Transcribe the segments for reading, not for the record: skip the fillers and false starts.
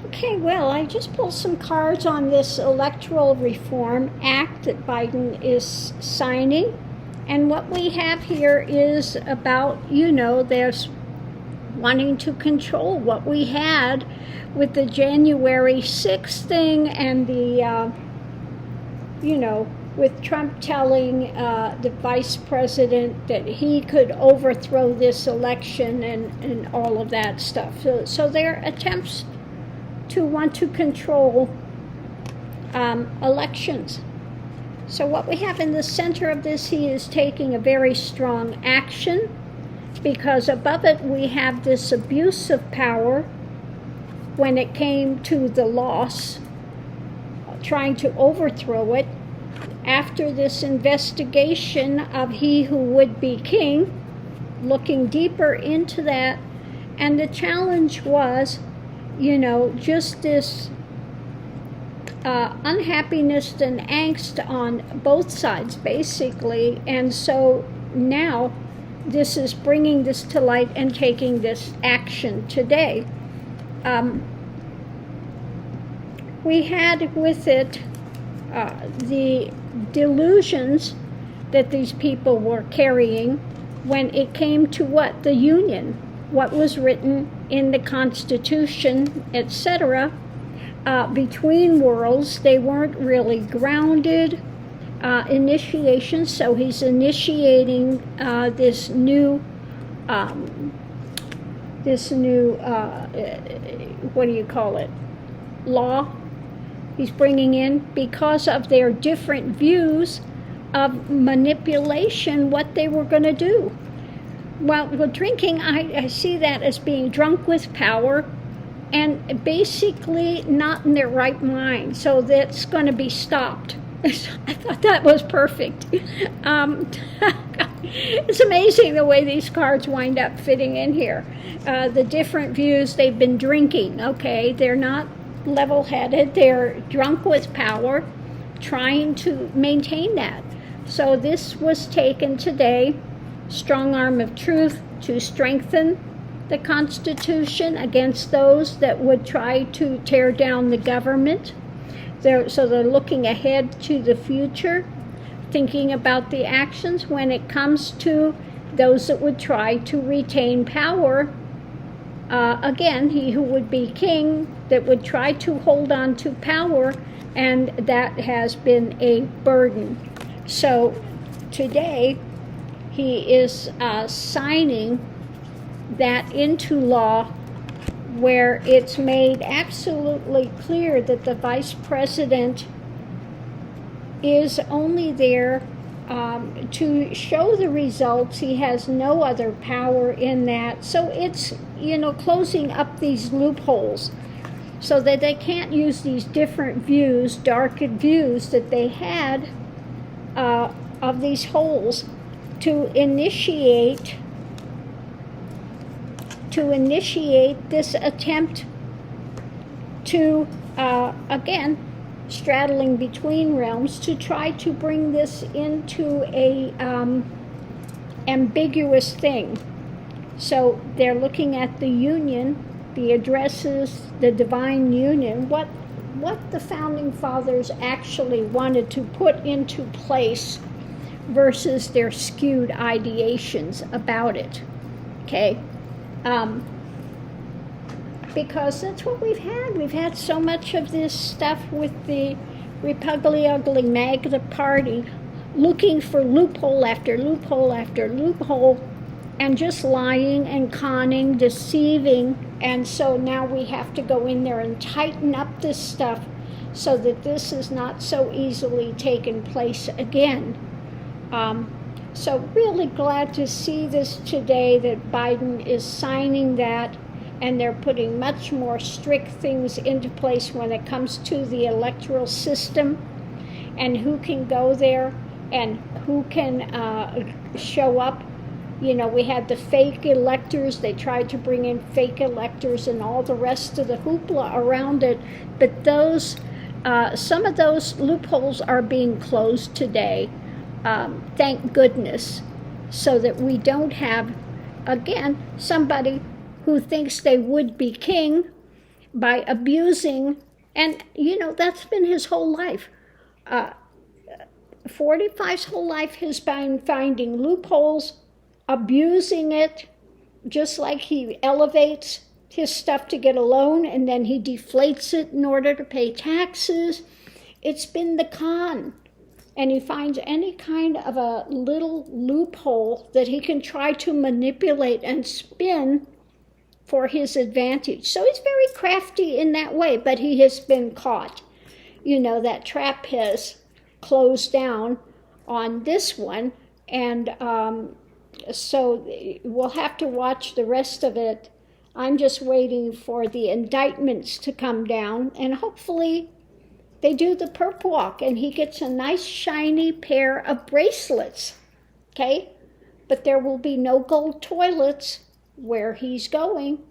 Okay, well, I just pulled some cards on this Electoral Reform Act that Biden is signing. And what we have here is about, there's wanting to control what we had with the January 6th thing and the, with Trump telling the vice president that he could overthrow this election and all of that stuff. So there are attempts to want to control elections. So what we have in the center of this, he is taking a very strong action, because above it we have this abuse of power when it came to the loss, trying to overthrow it. After this investigation of he who would be king, looking deeper into that, and the challenge was, just this unhappiness and angst on both sides, basically. And so now this is bringing this to light and taking this action today. We had with it the delusions that these people were carrying when it came to the Union, what was written in the Constitution, etc. Between worlds, they weren't really grounded. Initiation, so he's initiating this new what do you call it, law he's bringing in, because of their different views of manipulation, what they were going to do. Well, drinking, I see that as being drunk with power and basically not in their right mind. So that's going to be stopped. I thought that was perfect. It's amazing the way these cards wind up fitting in here. The different views, they've been drinking, okay? They're not level-headed. They're drunk with power, trying to maintain that. So this was taken today, strong arm of truth, to strengthen the Constitution against those that would try to tear down the government. So they're looking ahead to the future, thinking about the actions when it comes to those that would try to retain power. Again, he who would be king, that would try to hold on to power, and that has been a burden. So today, he is signing that into law, where it's made absolutely clear that the vice president is only there to show the results. He has no other power in that. So it's, closing up these loopholes so that they can't use these different views, darkened views that they had of these holes to initiate this attempt to, again, straddling between realms, to try to bring this into a ambiguous thing. So they're looking at the union, the addresses, the divine union, what the founding fathers actually wanted to put into place versus their skewed ideations about it. Okay? Because that's what we've had. We've had so much of this stuff with the Republican Ugly MAGA Party looking for loophole after loophole after loophole, and just lying and conning, deceiving. And so now we have to go in there and tighten up this stuff so that this is not so easily taken place again. So really glad to see this today, that Biden is signing that, and they're putting much more strict things into place when it comes to the electoral system and who can go there and who can show up. We had the fake electors. They tried to bring in fake electors and all the rest of the hoopla around it. But some of those loopholes are being closed today. Thank goodness, so that we don't have, again, somebody who thinks they would be king by abusing, and that's been his whole life. 45's whole life has been finding loopholes, abusing it, just like he elevates his stuff to get a loan and then he deflates it in order to pay taxes. It's been the con. And he finds any kind of a little loophole that he can try to manipulate and spin for his advantage. So he's very crafty in that way, but he has been caught. That trap has closed down on this one, and so we'll have to watch the rest of it. I'm just waiting for the indictments to come down, and hopefully they do the perp walk and he gets a nice shiny pair of bracelets, okay? But there will be no gold toilets where he's going.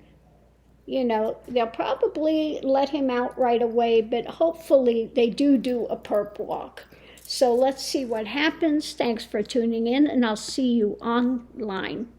They'll probably let him out right away, but hopefully they do a perp walk. So let's see what happens. Thanks for tuning in, and I'll see you online.